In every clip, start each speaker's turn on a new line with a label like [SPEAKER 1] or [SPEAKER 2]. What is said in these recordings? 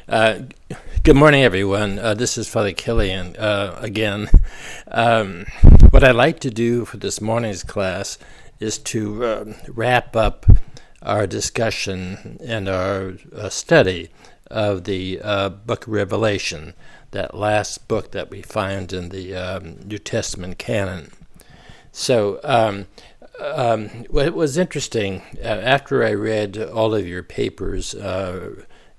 [SPEAKER 1] Uh, Good morning, everyone. This is Father Kilian again. What I'd like to do for this morning's class is to wrap up our discussion and our study of the book of Revelation, that last book that we find in the New Testament canon. So, what was interesting, after I read all of your papers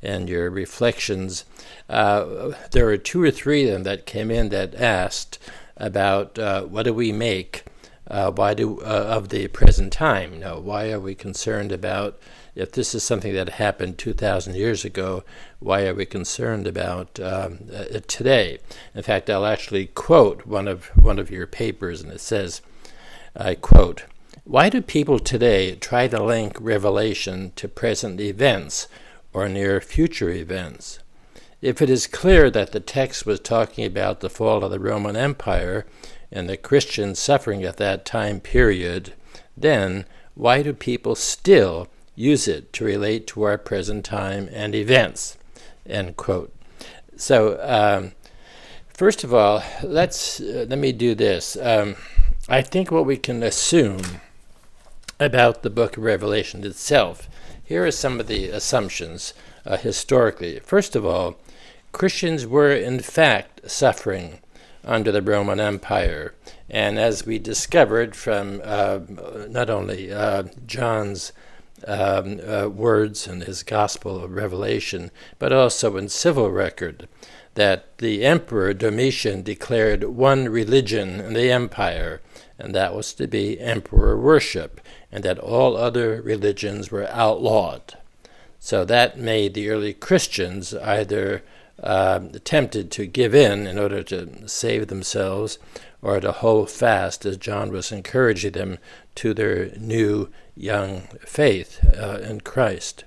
[SPEAKER 1] and your reflections, there were two or three of them that came in that asked about what do we make of the present time. Why are we concerned about, if this is something that happened 2,000 years ago, why are we concerned about it today? In fact, I'll actually quote one of your papers, and it says, I quote, "Why do people today try to link Revelation to present events or near future events? If it is clear that the text was talking about the fall of the Roman Empire and the Christian suffering at that time period, then why do people still use it to relate to our present time and events?" End quote. So, first of all, let me do this. I think what we can assume about the book of Revelation itself, here are some of the assumptions historically. First of all, Christians were in fact suffering under the Roman Empire. And as we discovered from not only John's words in his Gospel of Revelation, but also in civil record, that the Emperor Domitian declared one religion in the empire, and that was to be emperor worship, and that all other religions were outlawed. So that made the early Christians either tempted to give in order to save themselves, or to hold fast, as John was encouraging them, to their new young faith in Christ.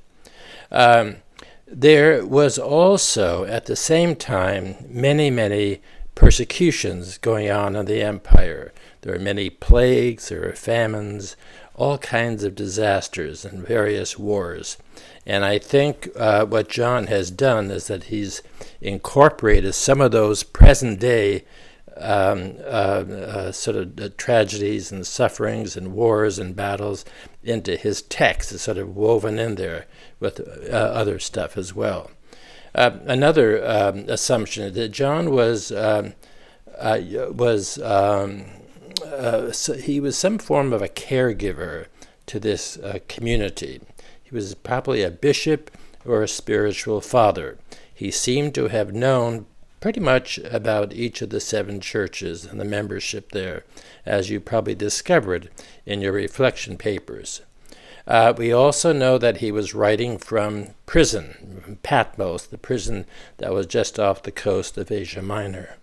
[SPEAKER 1] There was also, at the same time, many persecutions going on in the empire. There were many plagues, there were famines, all kinds of disasters and various wars. And I think what John has done is that he's incorporated some of those present-day sort of tragedies and sufferings and wars and battles into his text. It's sort of woven in there with other stuff as well. Another assumption is that John he was some form of a caregiver to this community. He was probably a bishop or a spiritual father. He seemed to have known pretty much about each of the 7 churches and the membership there, as you probably discovered in your reflection papers. We also know that he was writing from prison, from Patmos, the prison that was just off the coast of Asia Minor.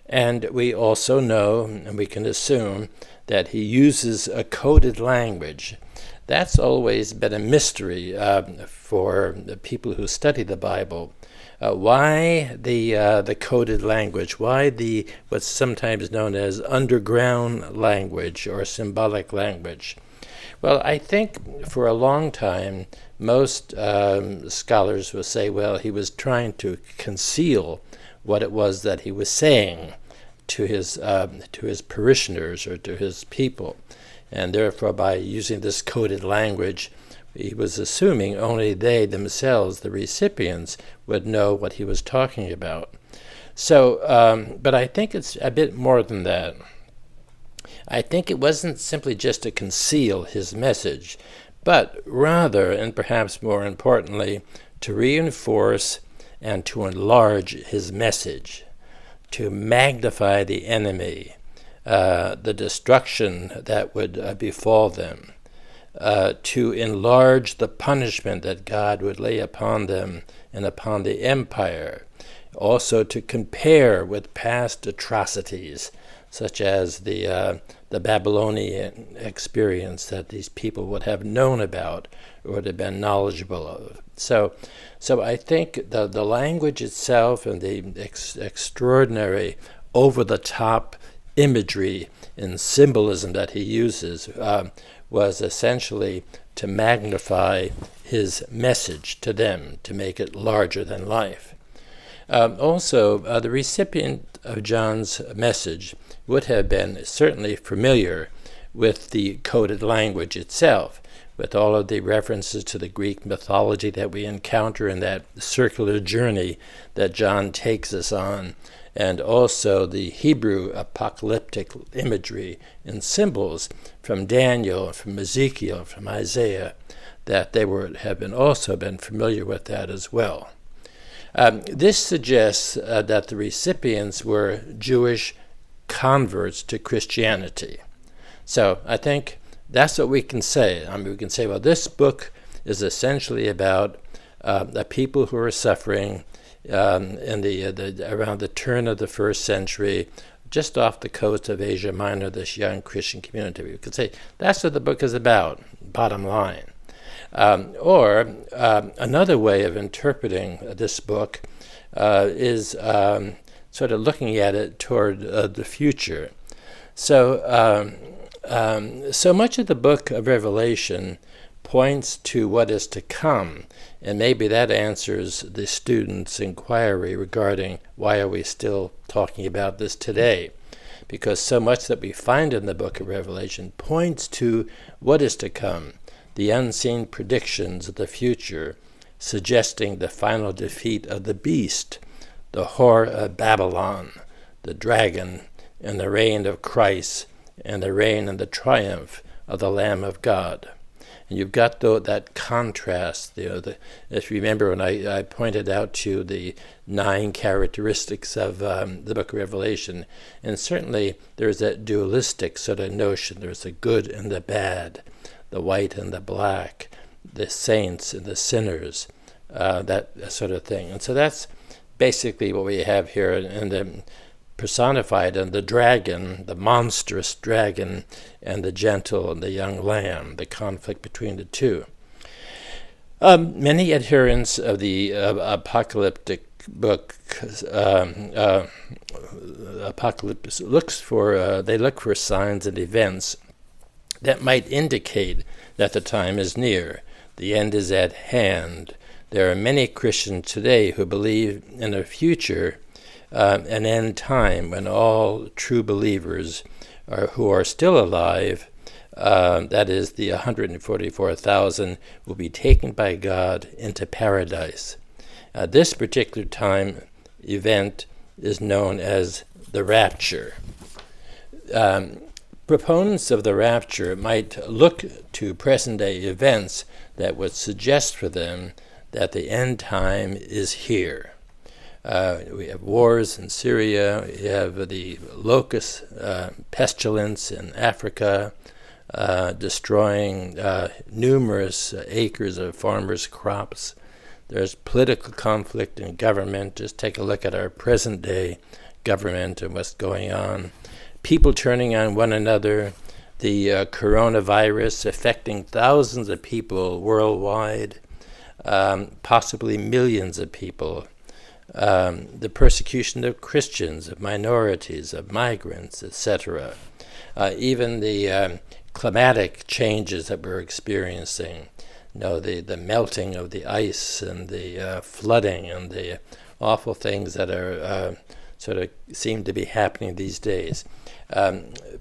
[SPEAKER 1] And we also know, and we can assume, that he uses a coded language. That's always been a mystery for the people who study the Bible. Why the coded language? Why what's sometimes known as underground language or symbolic language? Well, I think for a long time, most scholars will say, well, he was trying to conceal what it was that he was saying to his parishioners or to his people. And therefore, by using this coded language, he was assuming only they themselves, the recipients, would know what he was talking about. So, but I think it's a bit more than that. I think it wasn't simply just to conceal his message, but rather, and perhaps more importantly, to reinforce and to enlarge his message, to magnify the enemy, the destruction that would befall them, to enlarge the punishment that God would lay upon them and upon the empire, also to compare with past atrocities, such as the Babylonian experience that these people would have known about or would have been knowledgeable of. So I think the language itself and the extraordinary over-the-top imagery and symbolism that he uses was essentially to magnify his message to them, to make it larger than life. Also, the recipient of John's message would have been certainly familiar with the coded language itself, with all of the references to the Greek mythology that we encounter in that circular journey that John takes us on, and also the Hebrew apocalyptic imagery and symbols from Daniel, from Ezekiel, from Isaiah, that they have also been familiar with that as well. This suggests that the recipients were Jewish converts to Christianity. So I think that's what we can say. I mean, we can say, well, this book is essentially about the people who are suffering around the turn of the first century, just off the coast of Asia Minor, this young Christian community. We could say that's what the book is about, bottom line. Or another way of interpreting this book is sort of looking at it toward the future. So much of the book of Revelation points to what is to come, and maybe that answers the student's inquiry regarding why are we still talking about this today. Because so much that we find in the book of Revelation points to what is to come, the unseen predictions of the future, suggesting the final defeat of the beast, the whore of Babylon, the dragon, and the reign of Christ, and the reign and the triumph of the Lamb of God. And you've got that contrast. If you remember when I pointed out to you the 9 characteristics of the book of Revelation, and certainly there's that dualistic sort of notion. There's the good and the bad, the white and the black, the saints and the sinners, that sort of thing. And so that's basically what we have here in the personified in the dragon, the monstrous dragon, and the gentle and the young lamb, the conflict between the two. Many adherents of the apocalyptic book, Apocalypse, look for signs and events that might indicate that the time is near, the end is at hand. There are many Christians today who believe in a future, an end time when all true believers who are still alive, that is the 144,000, will be taken by God into paradise. This particular time event is known as the rapture. Proponents of the rapture might look to present-day events that would suggest for them that the end time is here. We have wars in Syria, we have the locust pestilence in Africa, destroying numerous acres of farmers' crops. There's political conflict in government. Just take a look at our present-day government and what's going on. People turning on one another, the coronavirus affecting thousands of people worldwide, possibly millions of people. The persecution of Christians, of minorities, of migrants, etc. Even the climatic changes that we're experiencing, the melting of the ice and the flooding and the awful things that are sort of seem to be happening these days.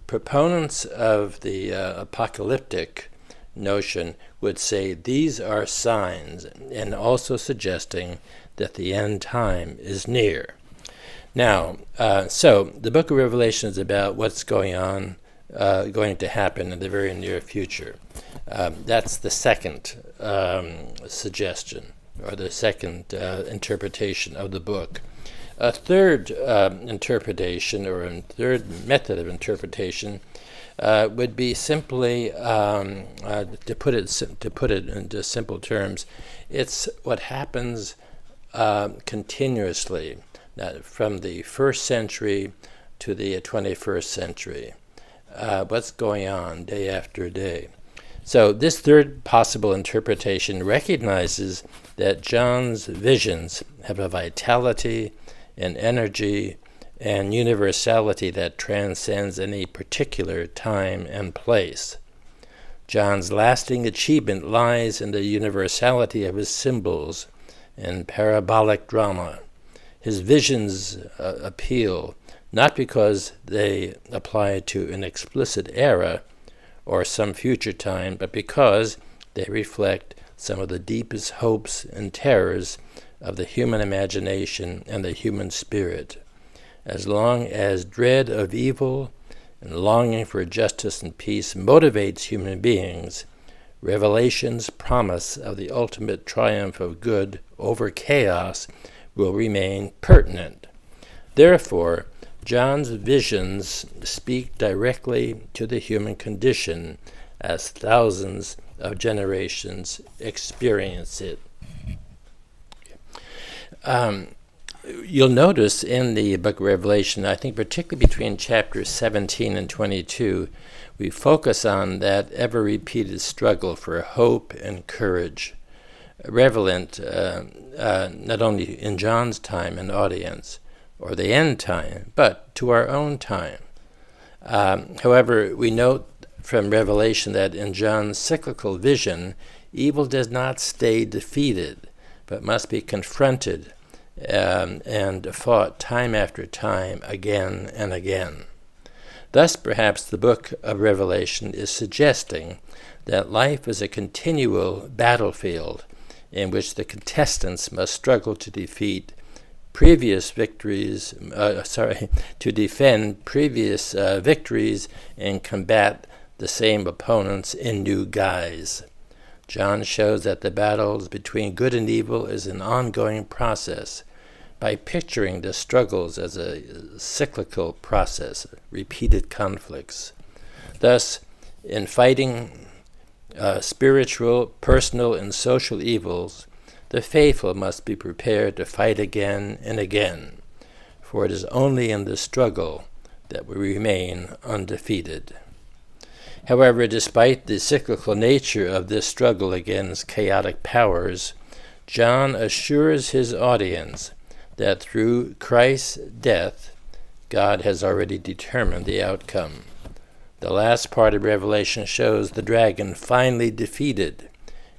[SPEAKER 1] Proponents of the apocalyptic notion would say these are signs, and also suggesting that the end time is near. Now, so the book of Revelation is about what's going to happen in the very near future. That's the second suggestion, or the second interpretation of the book. A third interpretation, or a third method of interpretation, would be simply, to put it into simple terms, it's what happens continuously from the first century to the 21st century. What's going on day after day. So this third possible interpretation recognizes that John's visions have a vitality and energy and universality that transcends any particular time and place. John's lasting achievement lies in the universality of his symbols and parabolic drama. His visions appeal not because they apply to an explicit era or some future time, but because they reflect some of the deepest hopes and terrors of the human imagination and the human spirit. As long as dread of evil and longing for justice and peace motivates human beings, Revelation's promise of the ultimate triumph of good over chaos will remain pertinent. Therefore, John's visions speak directly to the human condition as thousands of generations experience it. You'll notice in the book of Revelation, I think particularly between chapters 17 and 22, we focus on that ever-repeated struggle for hope and courage, relevant not only in John's time and audience, or the end time, but to our own time. However, we note from Revelation that in John's cyclical vision, evil does not stay defeated, but must be confronted and fought time after time, again and again. Thus, perhaps the book of Revelation is suggesting that life is a continual battlefield in which the contestants must struggle to defend previous victories and combat the same opponents in new guise. John shows that the battles between good and evil is an ongoing process by picturing the struggles as a cyclical process, repeated conflicts. Thus, in fighting spiritual, personal, and social evils, the faithful must be prepared to fight again and again, for it is only in the struggle that we remain undefeated. However, despite the cyclical nature of this struggle against chaotic powers, John assures his audience that through Christ's death, God has already determined the outcome. The last part of Revelation shows the dragon finally defeated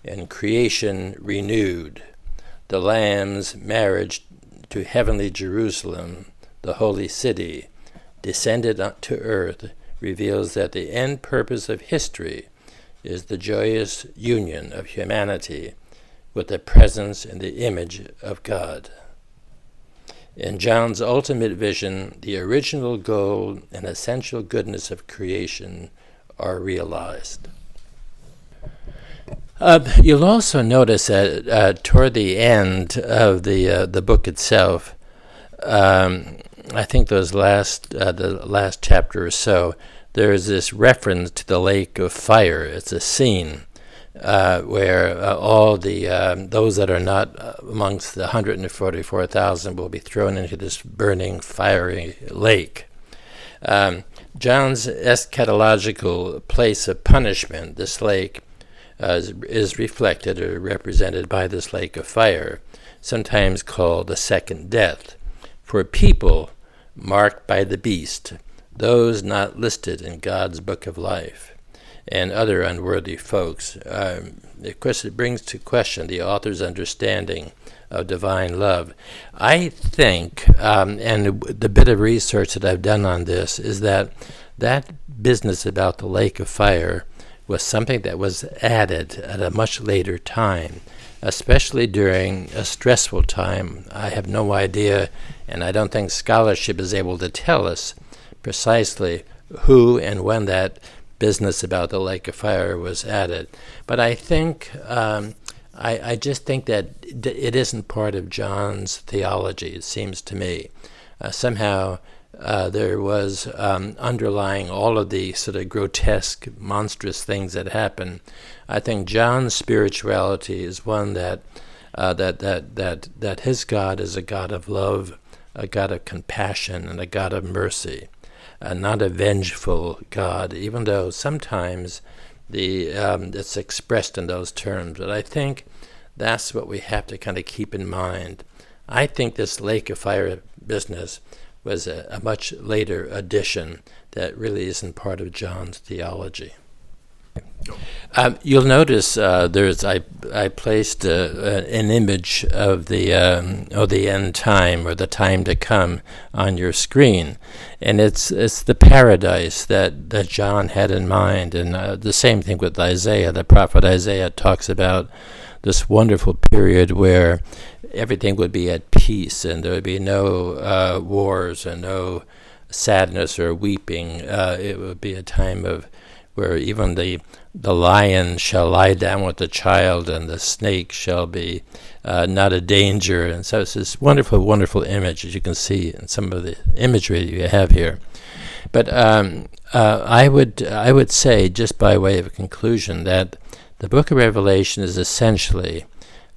[SPEAKER 1] and creation renewed. The Lamb's marriage to heavenly Jerusalem, the holy city, descended to earth, reveals that the end purpose of history is the joyous union of humanity with the presence and the image of God. In John's ultimate vision, the original goal and essential goodness of creation are realized. You'll also notice that toward the end of the book itself, I think the last chapter or so, there is this reference to the lake of fire. It's a scene where all those that are not amongst the 144,000 will be thrown into this burning, fiery lake. John's eschatological place of punishment, this lake, is reflected or represented by this lake of fire, sometimes called the second death, for people marked by the beast, those not listed in God's book of life, and other unworthy folks. Of course, it brings to question the author's understanding of divine love. I think, and the bit of research that I've done on this, is that business about the lake of fire was something that was added at a much later time, especially during a stressful time. I have no idea, and I don't think scholarship is able to tell us precisely who and when that business about the lake of fire was added. But I think, I just think that it isn't part of John's theology, it seems to me. Somehow there was underlying all of the sort of grotesque, monstrous things that happen. I think John's spirituality is one that his God is a God of love, a God of compassion, and a God of mercy, not a vengeful God, even though sometimes it's expressed in those terms. But I think that's what we have to kind of keep in mind. I think this lake of fire business was a much later addition that really isn't part of John's theology. You'll notice I placed an image of the end time, or the time to come, on your screen, and it's the paradise that John had in mind, and the same thing with Isaiah. The prophet Isaiah talks about this wonderful period where everything would be at peace, and there would be no wars and no sadness or weeping. It would be a time of where even the lion shall lie down with the child, and the snake shall be not a danger. And so it's this wonderful, wonderful image, as you can see in some of the imagery you have here. But I would say, just by way of a conclusion, that the book of Revelation is essentially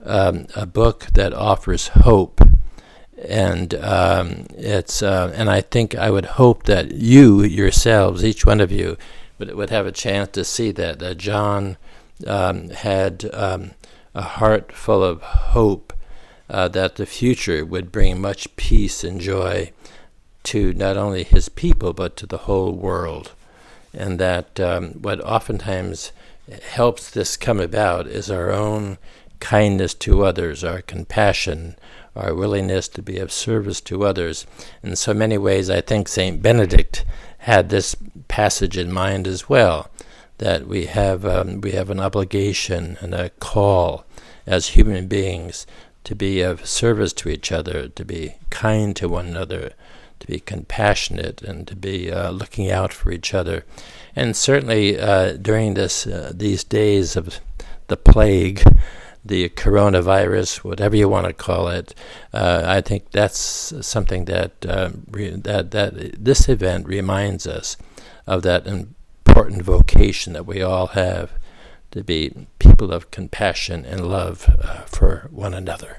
[SPEAKER 1] a book that offers hope. And and I think I would hope that you yourselves, each one of you, would have a chance to see that John had a heart full of hope that the future would bring much peace and joy to not only his people but to the whole world, and that what oftentimes helps this come about is our own kindness to others, our compassion, our willingness to be of service to others. In so many ways, I think St. Benedict had this passage in mind as well, that we have an obligation and a call as human beings to be of service to each other, to be kind to one another, to be compassionate, and to be looking out for each other. And certainly during these days of the plague, the coronavirus, whatever you want to call it, I think that's something that this event reminds us of, that important vocation that we all have to be people of compassion and love for one another.